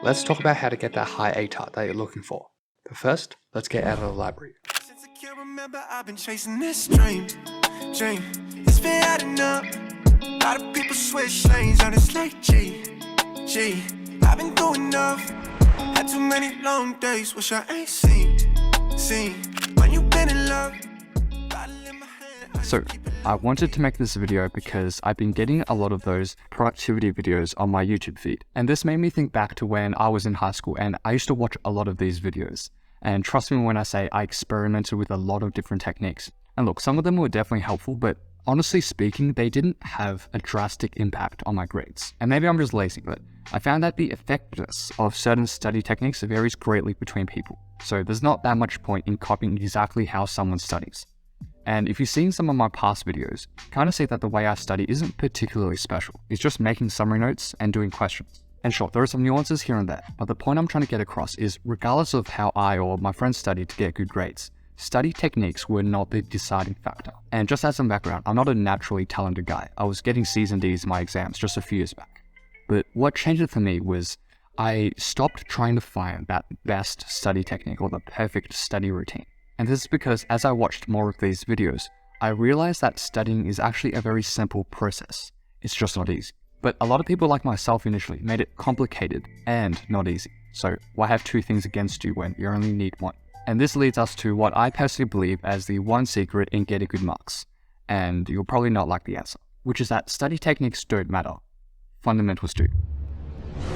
let's talk about how to get that high ATAR that you're looking for. But first, let's get out of the library. Since I can't remember, I've been chasing this dream. It's been adding up. A lot of people switch lanes on this late G. I've been doing enough. Had too many long days, wish I ain't seen. When you've been in love. So, I wanted to make this video because I've been getting a lot of those productivity videos on my YouTube feed. And this made me think back to when I was in high school and I used to watch a lot of these videos. And trust me when I say I experimented with a lot of different techniques. And look, some of them were definitely helpful, but honestly speaking, they didn't have a drastic impact on my grades. And maybe I'm just lazy, but I found that the effectiveness of certain study techniques varies greatly between people. So there's not that much point in copying exactly how someone studies. And if you've seen some of my past videos, kind of see that the way I study isn't particularly special. It's just making summary notes and doing questions. And sure, there are some nuances here and there, but the point I'm trying to get across is regardless of how I or my friends studied to get good grades, study techniques were not the deciding factor. And just as some background, I'm not a naturally talented guy. I was getting C's and D's in my exams just a few years back. But what changed it for me was I stopped trying to find that best study technique or the perfect study routine. And this is because as I watched more of these videos, I realized that studying is actually a very simple process. It's just not easy. But a lot of people like myself initially made it complicated and not easy. So why have two things against you when you only need one? And this leads us to what I personally believe as the one secret in getting good marks. And you'll probably not like the answer, which is that study techniques don't matter. Fundamentals do.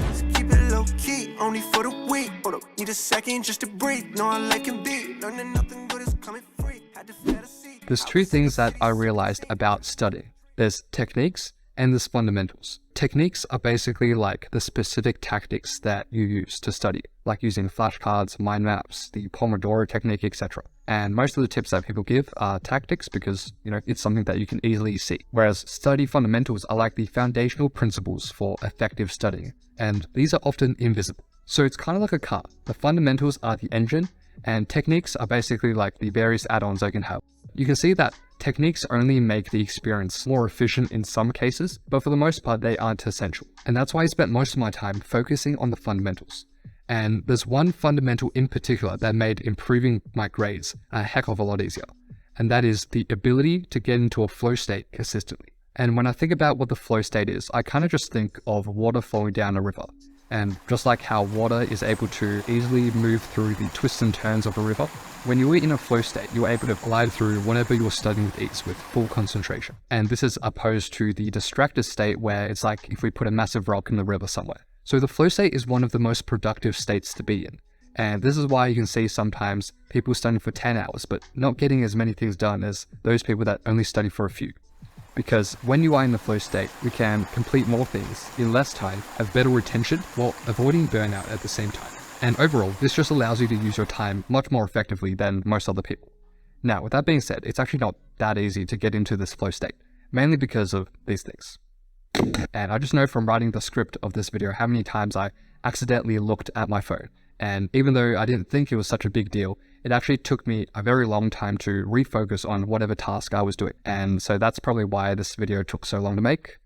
Let's keep it low key, only for the week. Need a second just to breathe. No, I like and be. Learning nothing good is coming free. Had to feel the seat. There's two things that I realized about studying. There's techniques and there's fundamentals. Techniques are basically like the specific tactics that you use to study, like using flashcards, mind maps, the Pomodoro technique, etc. And most of the tips that people give are tactics because, it's something that you can easily see. Whereas study fundamentals are like the foundational principles for effective studying, and these are often invisible. So it's kind of like a car. The fundamentals are the engine, and techniques are basically like the various add-ons I can have. You can see that techniques only make the experience more efficient in some cases, but for the most part, they aren't essential. And that's why I spent most of my time focusing on the fundamentals. And there's one fundamental in particular that made improving my grades a heck of a lot easier. And that is the ability to get into a flow state consistently. And when I think about what the flow state is, I kind of just think of water flowing down a river. And just like how water is able to easily move through the twists and turns of a river, when you are in a flow state, you're able to glide through whatever you're studying with ease with full concentration. And this is opposed to the distracted state where it's like if we put a massive rock in the river somewhere. So the flow state is one of the most productive states to be in. And this is why you can see sometimes people studying for 10 hours, but not getting as many things done as those people that only study for a few. Because when you are in the flow state, you can complete more things in less time, have better retention, while avoiding burnout at the same time. And overall, this just allows you to use your time much more effectively than most other people. Now, with that being said, it's actually not that easy to get into this flow state, mainly because of these things. And I just know from writing the script of this video how many times I accidentally looked at my phone. And even though I didn't think it was such a big deal, it actually took me a very long time to refocus on whatever task I was doing. And so that's probably why this video took so long to make.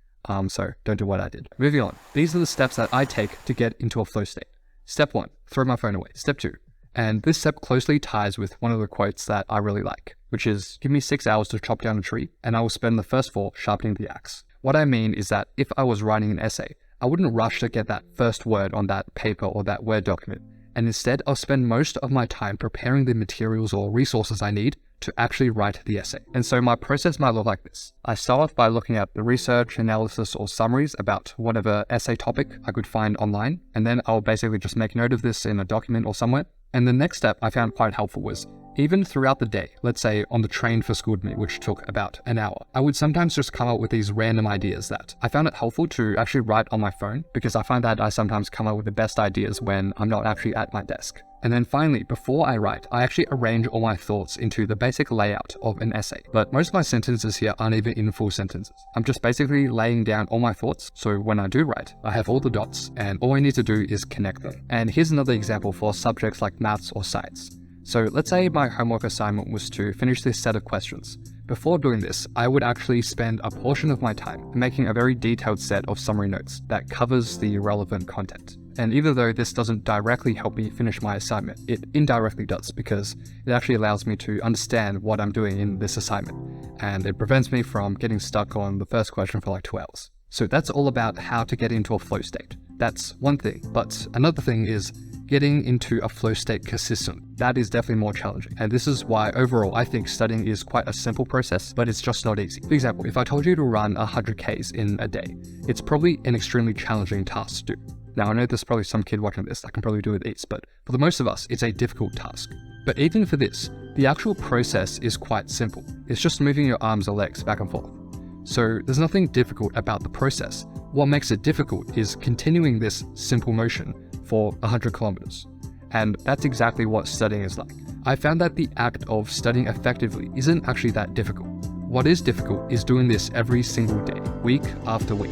So don't do what I did. Moving on. These are the steps that I take to get into a flow state. Step 1, throw my phone away. Step 2, and this step closely ties with one of the quotes that I really like, which is, give me 6 hours to chop down a tree, and I will spend the first 4 sharpening the axe. What I mean is that if I was writing an essay, I wouldn't rush to get that first word on that paper or that Word document. And instead, I'll spend most of my time preparing the materials or resources I need to actually write the essay. And so my process might look like this. I start off by looking at the research, analysis, or summaries about whatever essay topic I could find online. And then I'll basically just make note of this in a document or somewhere. And the next step I found quite helpful was, even throughout the day, let's say on the train for school with me, which took about an hour, I would sometimes just come up with these random ideas that I found it helpful to actually write on my phone, because I find that I sometimes come up with the best ideas when I'm not actually at my desk. And then finally, before I write, I actually arrange all my thoughts into the basic layout of an essay. But most of my sentences here aren't even in full sentences. I'm just basically laying down all my thoughts, so when I do write, I have all the dots, and all I need to do is connect them. And here's another example for subjects like maths or science. So let's say my homework assignment was to finish this set of questions. Before doing this, I would actually spend a portion of my time making a very detailed set of summary notes that covers the relevant content. And even though this doesn't directly help me finish my assignment, it indirectly does, because it actually allows me to understand what I'm doing in this assignment. And it prevents me from getting stuck on the first question for like 2 hours. So that's all about how to get into a flow state. That's one thing. But another thing is getting into a flow state consistently. That is definitely more challenging. And this is why overall I think studying is quite a simple process, but it's just not easy. For example, if I told you to run 100 Ks in a day, it's probably an extremely challenging task to do. Now I know there's probably some kid watching this that can probably do it easy, but for the most of us, it's a difficult task. But even for this, the actual process is quite simple. It's just moving your arms or legs back and forth. So there's nothing difficult about the process. What makes it difficult is continuing this simple motion for 100 kilometers. And that's exactly what studying is like. I found that the act of studying effectively isn't actually that difficult. What is difficult is doing this every single day, week after week.